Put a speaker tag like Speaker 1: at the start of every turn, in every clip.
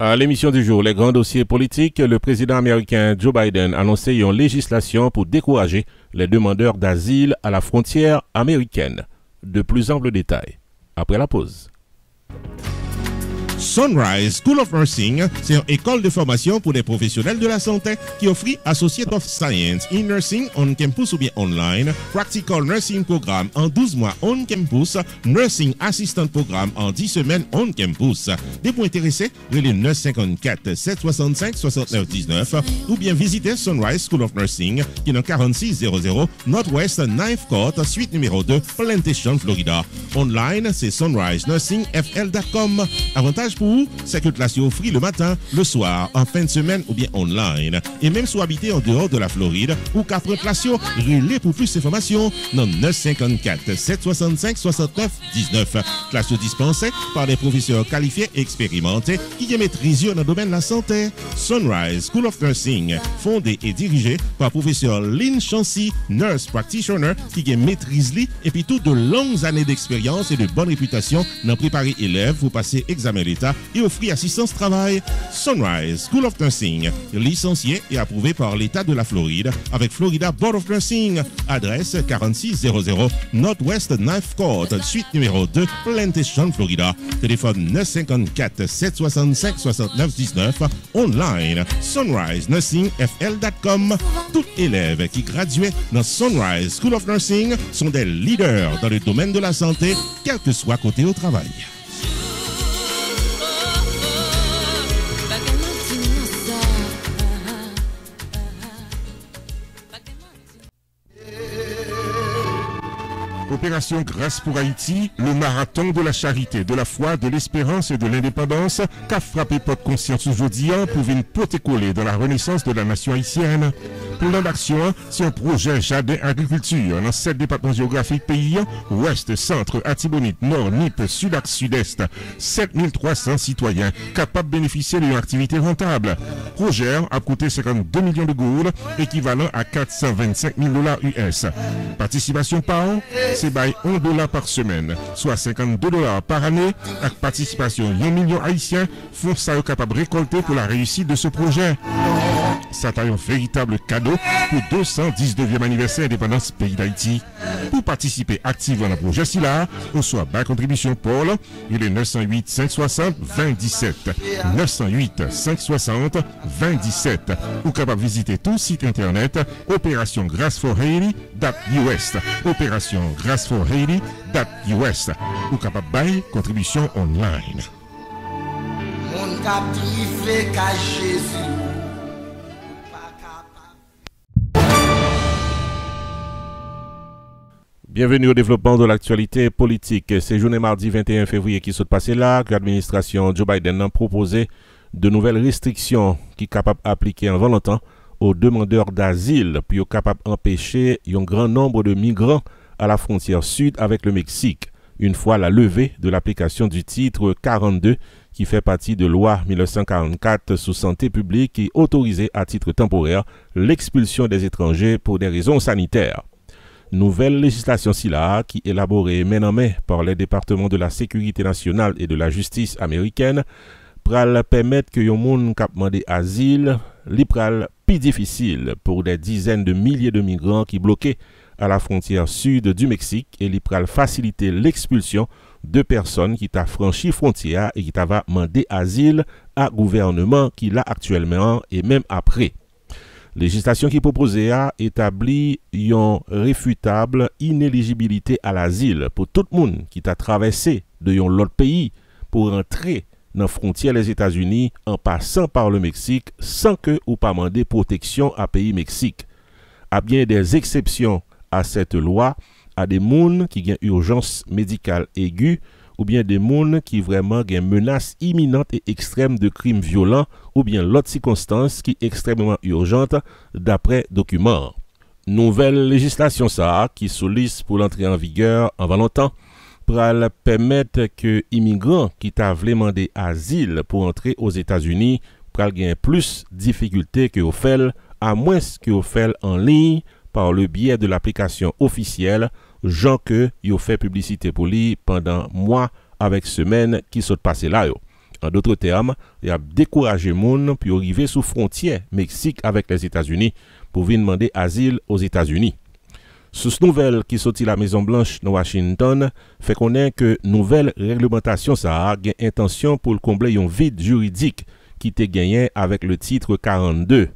Speaker 1: À l'émission du jour, les grands dossiers politiques, le président américain Joe Biden a annoncé une législation pour décourager les demandeurs d'asile à la frontière américaine. De plus amples détails après la pause.
Speaker 2: Sunrise School of Nursing, c'est une école de formation pour les professionnels de la santé qui offre Associate of Science in Nursing on campus ou bien online, Practical Nursing Programme en 12 mois on campus, Nursing Assistant Programme en 10 semaines on campus. Des points intéressés, relais 954 765 69 19 ou bien visitez Sunrise School of Nursing qui est dans 4600 Northwest 9th Court, suite numéro 2, Plantation, Florida. Online, c'est sunrisenursingfl.com. Avantage pour vous, c'est que classe offre le matin, le soir, en fin de semaine ou bien online. Et même si vous habitez en dehors de la Floride ou qu'après classe, relais pour plus d'informations dans 954 765 69 19. Classe dispensée par des professeurs qualifiés et expérimentés qui maîtrisent dans le domaine de la santé. Sunrise School of Nursing, fondé et dirigé par professeur Lynn Chancy, nurse practitioner qui maîtrise et puis toutes de longues années d'expérience et de bonne réputation dans préparer élèves pour passer examen d'État et offrir assistance travail. Sunrise School of Nursing, licencié et approuvé par l'État de la Floride avec Florida Board of Nursing. Adresse 4600 Northwest 9th Court, suite numéro 2, Plantation, Florida. Téléphone 954 765 69 19. Online, sunrisenursingfl.com. Tout élève qui graduait dans Sunrise School of Nursing sont des leaders dans le domaine de la santé, quel que soit côté au travail.
Speaker 3: Opération Grâce pour Haïti, le marathon de la charité, de la foi, de l'espérance et de l'indépendance qu'a frappé porte conscience aujourd'hui pour venir protécoller dans la renaissance de la nation haïtienne. Plan d'action, c'est un projet jardin agriculture dans 7 départements géographiques pays, ouest, centre, Atibonite, nord, Nip, sud-axe, sud-est. 7300 citoyens capables de bénéficier d'une activité rentable. Projet a coûté 52 millions de gourdes, équivalent à 425 000 $ US. Participation par an, c'est by $1 par semaine, soit $52 par année, avec participation 1 million haïtiens, font ça capable de récolter pour la réussite de ce projet. Ça a un véritable cadeau pour 219e anniversaire indépendance pays d'Haïti. Pour participer activement dans le projet SILA, on soit bas contribution Paul, il est 908 560 2017. 908 560 2017. Ou capable de visiter tout site internet Opération Grâce for Haiti.us. Opération Grâce for Haiti.us. Ou capable de contribution online.
Speaker 4: Mon captif qu'à Jésus.
Speaker 1: Bienvenue au développement de l'actualité politique. C'est journée mardi 21 février qui s'est passé là que l'administration Joe Biden a proposé de nouvelles restrictions qui sont capables d'appliquer en longtemps aux demandeurs d'asile pour être capables d'empêcher un grand nombre de migrants à la frontière sud avec le Mexique, une fois la levée de l'application du titre 42 qui fait partie de loi 1944 sur santé publique qui autorisait à titre temporaire l'expulsion des étrangers pour des raisons sanitaires. Nouvelle législation SILA qui élaborée main en main par les départements de la sécurité nationale et de la justice américaine pral permettre que yon moun k'ap mandé asile li pral plus difficile pour des dizaines de milliers de migrants qui bloqués à la frontière sud du Mexique et li pral faciliter l'expulsion de personnes qui t'a franchi frontière et qui t'a va mandé asile à gouvernement qui l'a actuellement et même après. Législation qui proposée a établi une réfutable inéligibilité à l'asile pour tout le monde qui t'a traversé de l'autre pays pour entrer dans la frontière des États-Unis en passant par le Mexique sans que ou pas demander protection à pays Mexique. A bien des exceptions à cette loi à des gens qui ont urgence médicale aiguë ou bien des gens qui vraiment ont menace imminente et extrême de crimes violents ou bien l'autre circonstance qui est extrêmement urgente d'après documents. Nouvelle législation ça qui sollicite pour l'entrée en vigueur en longtemps pour permettre que immigrants qui t'a demandé asile pour entrer aux États-Unis pral gain plus difficulté que au fait à moins que au fait en ligne par le biais de l'application officielle Jean que yo fait publicité pour lui pendant mois avec semaine qui sont passé là yo. En d'autres termes, il a découragé moun pour arriver sous frontière Mexique avec les États-Unis pour venir demander asile aux États-Unis. Sous nouvelle qui sortit la Maison Blanche dans Washington fait connaître que nouvelle réglementation ça a une intention pour combler un vide juridique qui était gagné avec le titre 42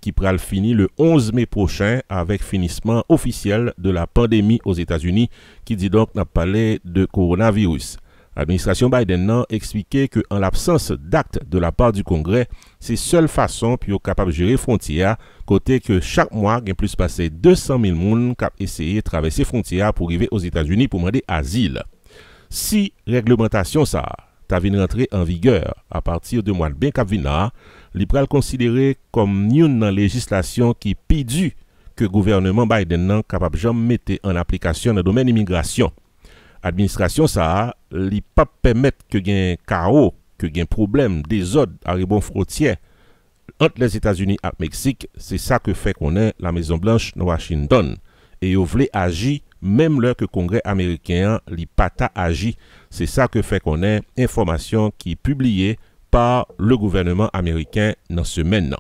Speaker 1: qui pral fini le 11 mai prochain avec finissement officiel de la pandémie aux États-Unis qui dit donc n'a parlé de coronavirus. L'administration Biden a expliqué que en l'absence d'actes de la part du Congrès, c'est seule façon pour capable de gérer frontières, côté que chaque mois, il y a plus passé 200 000 personnes qui ont essayé de traverser frontières pour arriver aux États-Unis pour demander asile. Si réglementation ça ta vient rentrer en vigueur à partir du mois de bien Capvina, l'Ibral considéré comme une législation qui pidu que le gouvernement Biden n'a capable de mettre en application dans le domaine immigration. Administration ça li pas permettre que gain chaos, que gain problème, désordre à rebond frontière entre les États-Unis et le Mexique, c'est ça que fait qu'on est la Maison Blanche de Washington et ils voulaient agir même là que le Congrès américain li pas agi. C'est ça que fait qu'on est information qui est publiée par le gouvernement américain dans ce semaine.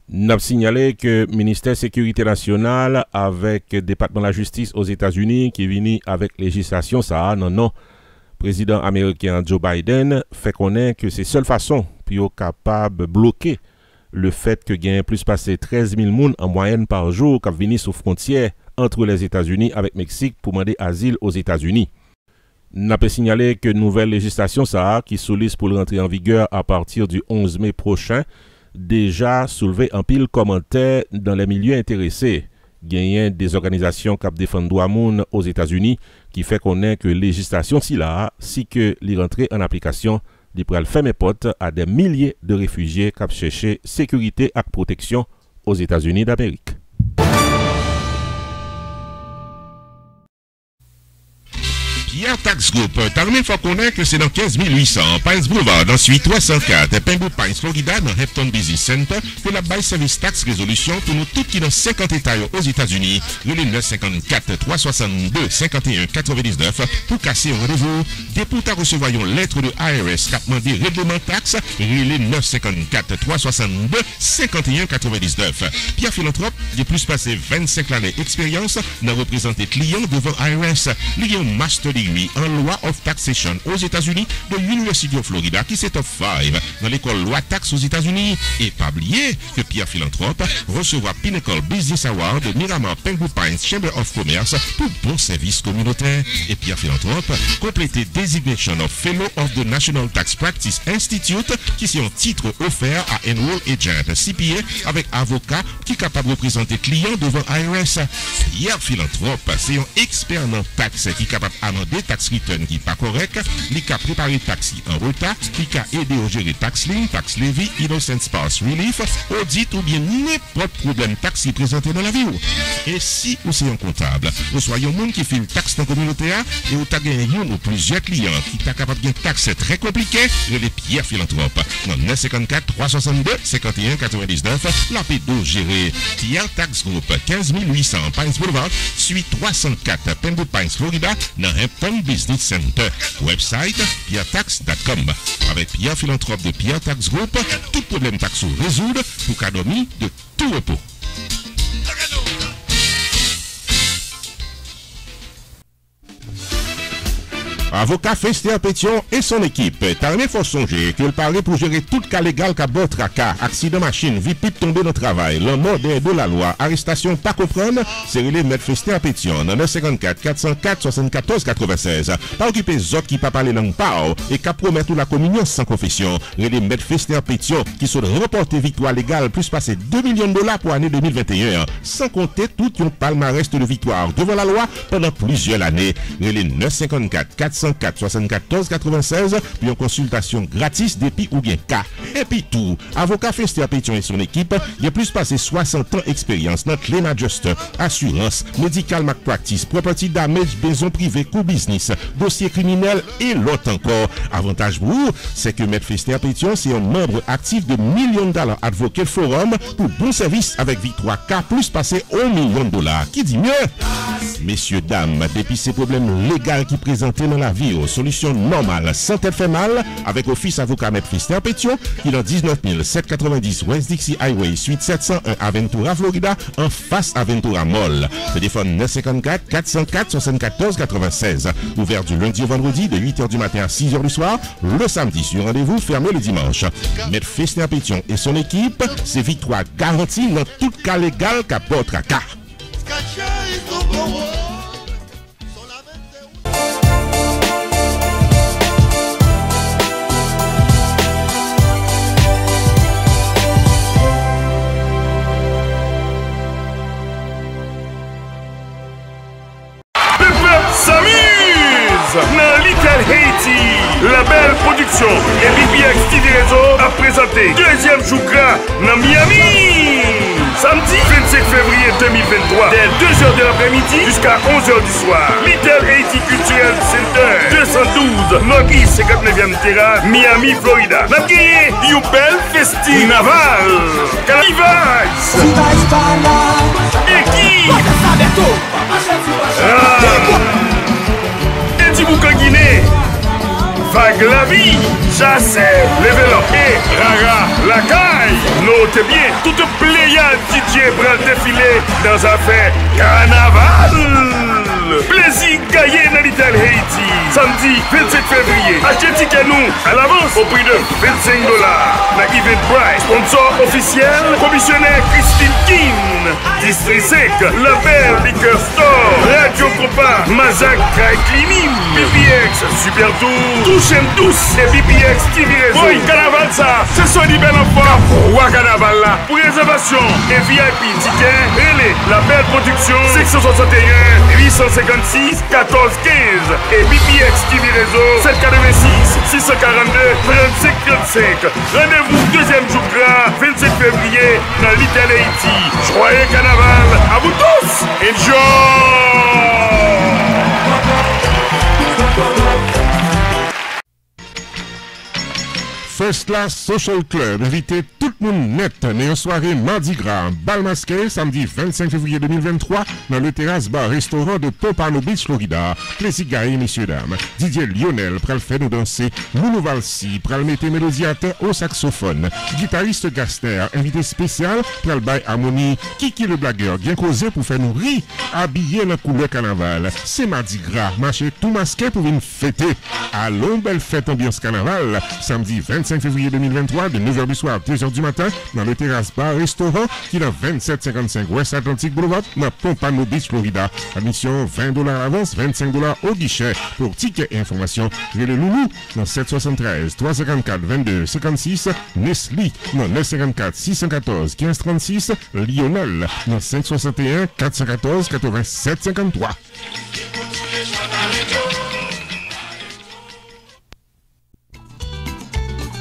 Speaker 1: N'a signalé que le ministère de la Sécurité nationale avec le département de la justice aux États-Unis qui est venu avec législation ça non président américain Joe Biden fait connaître que c'est seule façon pour capable de bloquer le fait que gagne plus passer 13 000 personnes en moyenne par jour qui viennent sur frontière entre les États-Unis avec Mexique pour demander asile aux États-Unis. N'a pas signalé que nouvelle législation ça qui sollicite pour rentrer en vigueur à partir du 11 mai prochain déjà soulevé un pile commentaire dans les milieux intéressés. Gagnant des organisations qui défendent droits moun aux États-Unis qui fait connaître que législation si là, si que les rentrées en application, les pral fermer porte à des milliers de réfugiés qui cherchent sécurité et protection aux États-Unis d'Amérique.
Speaker 2: Pierre Tax Group, Tarmin faut connaître que c'est dans 15 800, Pines Boulevard, dans suite 304, Pembroke Pines, Florida, dans Hampton Business Center, que la bail service tax résolution pour nous tous qui dans 50 États aux États-Unis, le 954 362 51 99 pour casser un rendez-vous. Dès pour recevoir une lettre de IRS qui a demandé règlement taxe, le 954 362 51 99. Pierre Philanthrope, il a plus passé 25 années d'expérience dans représenter clients devant IRS. Il y a un master degree en loi of taxation aux États-Unis de l'Université de Florida qui c'est top 5 dans l'école loi taxe aux États-Unis. Et pas oublier que Pierre Philanthrope recevra Pinnacle Business Award de Miramar Pembroke Pines Chamber of Commerce pour bon service communautaire. Et Pierre Philanthrope complété Designation of Fellow of the National Tax Practice Institute qui c'est un titre offert à Enroll Agent CPA avec avocat qui est capable de représenter clients devant IRS. Pierre Philanthrope c'est un expert en taxe qui est capable d'amender tax return qui n'est pas correct, qui a préparé taxi en retard, qui a aidé à gérer tax lien, tax levy, innocent spouse relief, audit ou bien n'importe problème taxi présenté dans la vie. Et si vous êtes un comptable, vous soyez un monde qui fait une taxe dans la communauté et vous avez gagné un ou plusieurs clients qui sont capables de taxe très compliqué, les Pierre Philanthrope. Dans 954 362 51 99, la P2 gérée. Pierre Tax Group, 15 800 Pines Boulevard, suite 304 Pembroke Pines, Florida, dans Hampton Business Center. Website pierretax.com. Avec Pierre Philanthrope de Pierre Tax Group, tout problème taxe résoudre pour cadeau de tout repos. Avocat Fester Pétion et son équipe. Tarné faut songer que le parler pour gérer tout cas légal qu'a bon tracas, accident machine, vie pipe tombé dans le travail, le mort de la loi, arrestation pas comprendre, c'est relé mettre Fester Pétion dans 954 404 74 96. Pas occuper zot qui pas parler langue pao et qu'a promettre la communion sans confession. Relé mettre Fester Pétion qui sont remporté victoire légale plus passer 2 millions de dollars pour l'année 2021, sans compter tout un palmarès de victoire devant la loi pendant plusieurs années. Relé 954 404 74 96 puis en consultation gratis depuis ou bien cas. Et puis tout, avocat Fester Pétion et son équipe, il a plus passé 60 ans d'expérience dans claim adjuster, assurance, medical malpractice, property damage, maison privée, co-business, dossier criminel et l'autre encore. Avantage pour vous, c'est que Maître Fester Pétion, c'est un membre actif de millions de dollars Advocate Forum pour bon service avec victoire K plus passé $1 million. Qui dit mieux? Messieurs, dames, depuis ces problèmes légaux qui présentaient dans la vie, aux solutions normales, sans tête fait mal, avec Office Avocat Maître Fister Pétion, qui est dans 19 790 West Dixie Highway, suite 701 Aventura, Florida, en face Aventura Mall. Téléphone 954 404 74 96. Ouvert du lundi au vendredi de 8h du matin à 6h du soir. Le samedi sur rendez-vous, fermé le dimanche. Maître Fister Pétion et son équipe, c'est victoire garantie dans tout cas légal qu'à votre cas.
Speaker 5: Dans Little Haiti, la belle production et BBX TV Réseau a présenté deuxième jour gras dans Miami. Samedi 25 février 2023, dès 2h de l'après-midi jusqu'à 11h du soir. Little Haiti Cultural Center, 212 Northeast 59e Terrace, Miami, Florida. N'a gagné une belle festival. Calivice. Équipe. Boucan Guinée, Vague la vie, Chassé, Level Up et Rara la caille. Notez bien, toute pléiade DJ pral défilé dans un fait carnaval. Plaisir gaillé dans Little Haiti. Samedi 27 février. Achetez ticket nous à l'avance au prix de $25. La Eventbrite. Sponsor officiel, commissionnaire Christine King. District Sec, Label Liquor Store, Radio Copa, Mazak Dry Cleaning, BBX, Super Tour, Touchen Douce et BBX TV Réseau. Oui, carnaval ça, c'est soit du bel enfant. Pour carnaval là, pour réservation et VIP ticket, relais, la belle production, 661 856 14 15 et BBX TV Réseau 786 642 35 35. Rendez-vous deuxième jour gras, 27 février dans Little Haiti. Joyeux carnaval à vous tous. Enjoy.
Speaker 3: First Class Social Club invité tout le monde net dans une soirée Mardi Gras, bal masqué, samedi 25 février 2023 dans le terrasse bar restaurant de Pompano Beach, Florida. Plaisir gagné, messieurs dames. Didier Lionel pral fait nous danser, Mounou Valsi pral mettre mélodiateur au saxophone, guitariste Gaster, invité spécial pral bay harmonie, Kiki le blagueur bien causé pour faire nous rire, habillé dans couleur carnaval. C'est Mardi Gras, marché tout masqué pour une fêter. Allons, belle fête ambiance carnaval, samedi 25 février 2023 de 9h du soir à 2h du matin dans le terrasse bar restaurant qui est dans 2755 West Atlantic Boulevard dans Pompano Beach, Florida. Admission $20 avance, $25 au guichet. Pour tickets et informations, j'ai le Loulou dans 773 354 22 56, Nestlé dans 954 614 15 36, Lionel dans 561 414 87 53.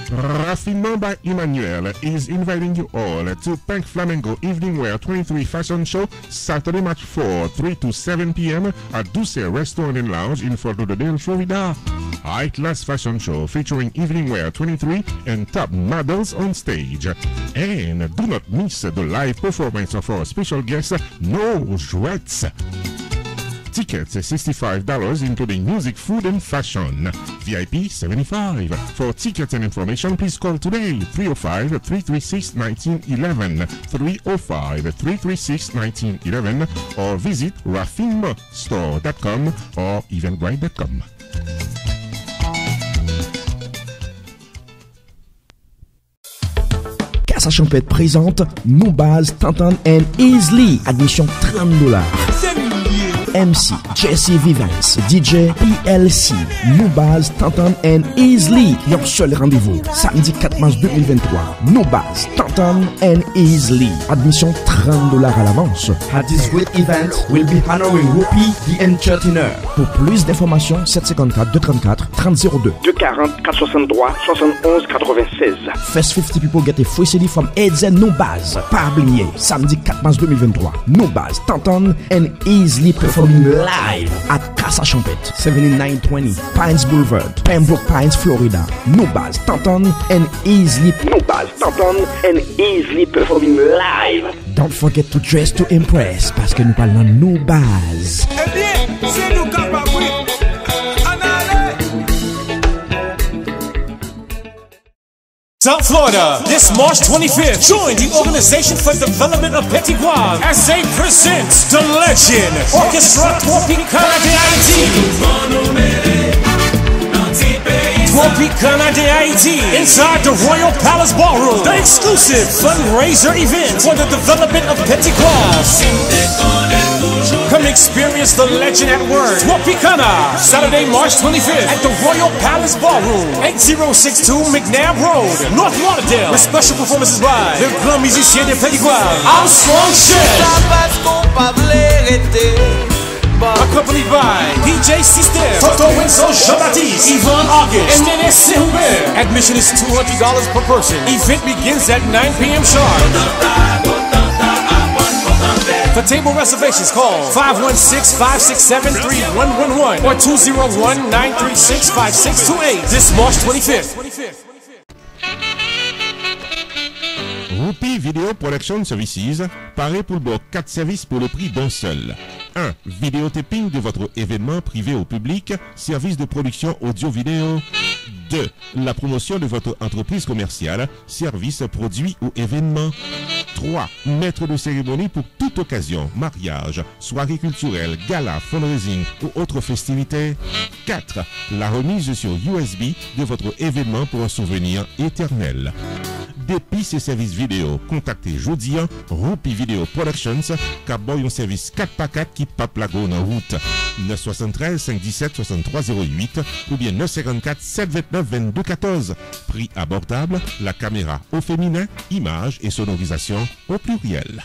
Speaker 3: Raffinement by Emmanuel is inviting you all to Pink Flamingo Evening Wear 23 Fashion Show Saturday, March 4, 3 to 7 p.m. at Duce Restaurant and Lounge in Fort Lauderdale, Florida. High-class fashion show featuring Evening Wear 23 and top models on stage. And do not miss the live performance of our special guest, No Jouets. Tickets $65, including music, food, and fashion. VIP $75. For tickets and information, please call today 305-336-1911, 305-336-1911, or visit raffinmostore.com or eventbrite.com.
Speaker 6: Casa Champêtre présente No Baz Tantan and Easily. Admission $30. MC, Jesse Vivens, DJ, PLC, No Baz Tantan and Easily. Yon seul rendez-vous, samedi 4 mars 2023. No Baz Tantan and Easily. Admission $30 à l'avance.
Speaker 7: At this great event, we'll be honoring Whoopi, the entertainer.
Speaker 6: Pour plus d'informations, 754-234-3002.
Speaker 7: 240-463-71-96.
Speaker 6: First 50 people get a free CD from Edzen No Baz. Pas oublier, samedi 4 mars 2023. No Baz Tantan and Easily performance. performing live at Casa Champette, 7920 Pines Boulevard, Pembroke Pines, Florida. Nubaz, Tanton and Easily. Nubaz, Tanton and Easily performing live. Don't forget to dress to impress parce que nous parlons Nubaz.
Speaker 8: Eh bien, c'est nous capables. South Florida, this March 25th, join the Organization for Development of Petit Guave as they present the Legend Orchestra Tropicana de Haiti. Tropicana de Haiti inside the Royal Palace Ballroom, the exclusive fundraiser event for the development of Petit Guave. Come experience the legend at work. Tropicana, Saturday, March 25th at the Royal Palace Ballroom, 8062 McNabb Road, North Lauderdale. With special performances by le grand musicien de Petit Guave, Armstrong Chef. Accompanied by DJ System, Toto Winslow, Jean-Baptiste, Yvonne August, and Nene Silver. Admission is $200 per person. Event begins at 9 p.m. sharp. For table reservations, call 516-567-3111 or 201-936-5628. This March 25th.
Speaker 2: Rupi Video Production Services paraît pour le bloc 4 services pour le prix d'un seul. 1. Vidéotaping de votre événement privé au public, service de production audio-vidéo. 2. La promotion de votre entreprise commerciale, service, produit ou événement. 3. Maître de cérémonie pour toute occasion, mariage, soirée culturelle, gala, fundraising ou autres festivités. 4. La remise sur USB de votre événement pour un souvenir éternel. Depuis ces services vidéo, contactez Jodian Rupi Video Productions, car boy un service 4x4 qui pape la go en route. 973 517 6308 ou bien 954 729 2214. Prix abordable, la caméra au féminin, images et sonorisation au pluriel.